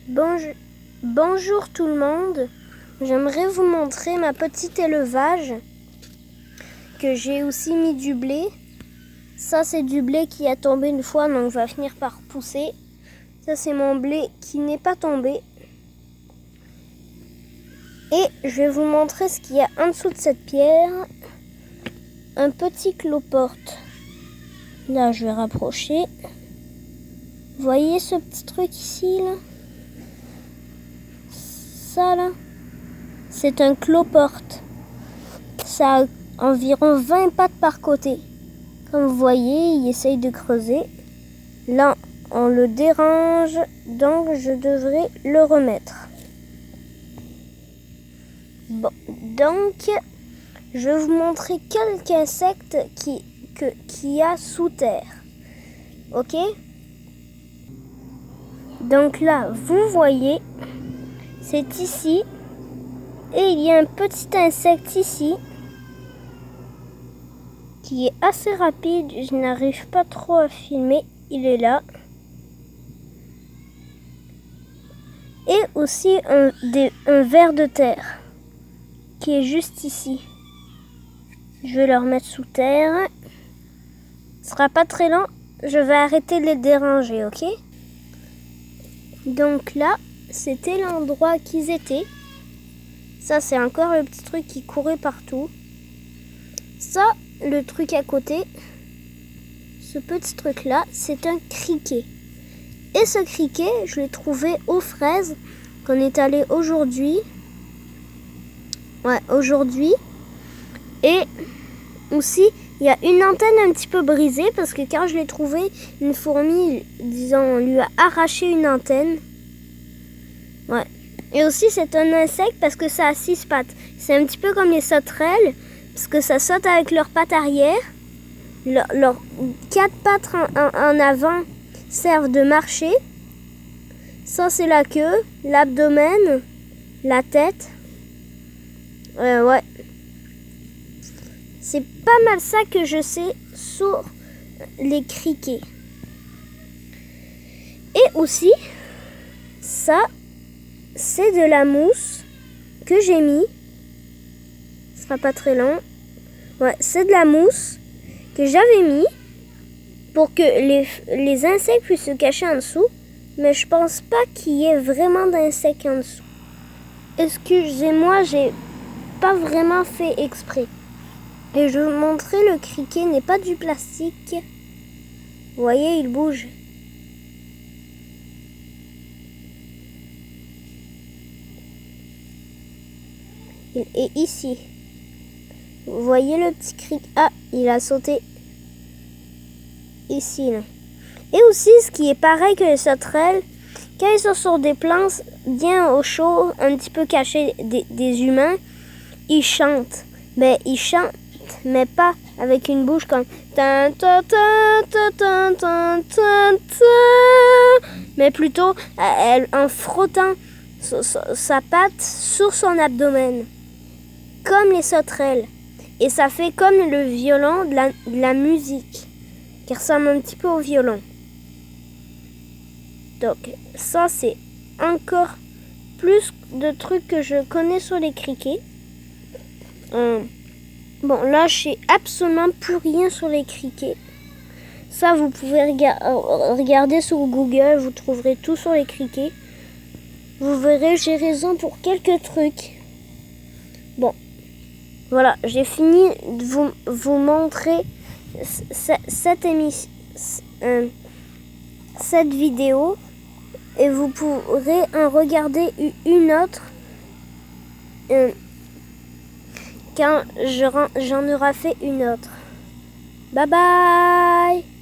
Bonjour tout le monde, j'aimerais vous montrer ma petite élevage que j'ai aussi mis du blé. Ça c'est du blé qui a tombé une fois donc va finir par pousser. Ça c'est mon blé qui n'est pas tombé. Et je vais vous montrer ce qu'il y a en dessous de cette pierre. Un petit cloporte. Là je vais rapprocher. Vous voyez ce petit truc ici là? Ça là, c'est un cloporte. Ça a environ 20 pattes par côté. Comme vous voyez, il essaye de creuser. Là, on le dérange, donc je devrais le remettre. Bon, donc, je vais vous montrer quelques insectes qu'il y a sous terre. Ok? Donc là, vous voyez, c'est ici. Et il y a un petit insecte ici qui est assez rapide. Je n'arrive pas trop à filmer. Il est là. Et aussi un ver de terre qui est juste ici. Je vais le remettre sous terre. Ce sera pas très long. Je vais arrêter de les déranger, ok? Donc là, c'était l'endroit qu'ils étaient. Ça, c'est encore le petit truc qui courait partout. Ça, le truc à côté, ce petit truc-là, c'est un criquet. Et ce criquet, je l'ai trouvé aux fraises, qu'on est allé aujourd'hui. Ouais, aujourd'hui. Et aussi, il y a une antenne un petit peu brisée, parce que quand je l'ai trouvé, une fourmi, disons, lui a arraché une antenne. Ouais. Et aussi, c'est un insecte parce que ça a 6 pattes. C'est un petit peu comme les sauterelles, parce que ça saute avec leurs pattes arrière. Leurs 4 pattes en avant servent de marcher. Ça, c'est la queue, l'abdomen, la tête. Ouais. C'est pas mal ça que je sais sur les criquets. Et aussi, ça, c'est de la mousse que j'ai mis. Ce sera pas très long. Ouais, c'est de la mousse que j'avais mis pour que les insectes puissent se cacher en dessous. Mais je pense pas qu'il y ait vraiment d'insectes en dessous. Excusez-moi, j'ai pas vraiment fait exprès. Et je vais vous montrer, le criquet n'est pas du plastique. Vous voyez, il bouge. Il est ici. Vous voyez le petit criquet? Ah, il a sauté ici. Là. Et aussi, ce qui est pareil que les sauterelles, quand ils sont sur des planches bien au chaud, un petit peu cachés des humains, ils chantent. Mais ils chantent, mais pas avec une bouche comme... Mais plutôt en frottant sa patte sur son abdomen. Comme les sauterelles. Et ça fait comme le violon de la musique, qui ressemble un petit peu au violon. Donc ça, c'est encore plus de trucs que je connais sur les criquets. Bon, là, je sais absolument plus rien sur les criquets. Ça, vous pouvez regarder sur Google, vous trouverez tout sur les criquets. Vous verrez, j'ai raison pour quelques trucs. Bon. Voilà, j'ai fini de vous montrer cette vidéo et vous pourrez en regarder une autre quand j'en aurai fait une autre. Bye bye!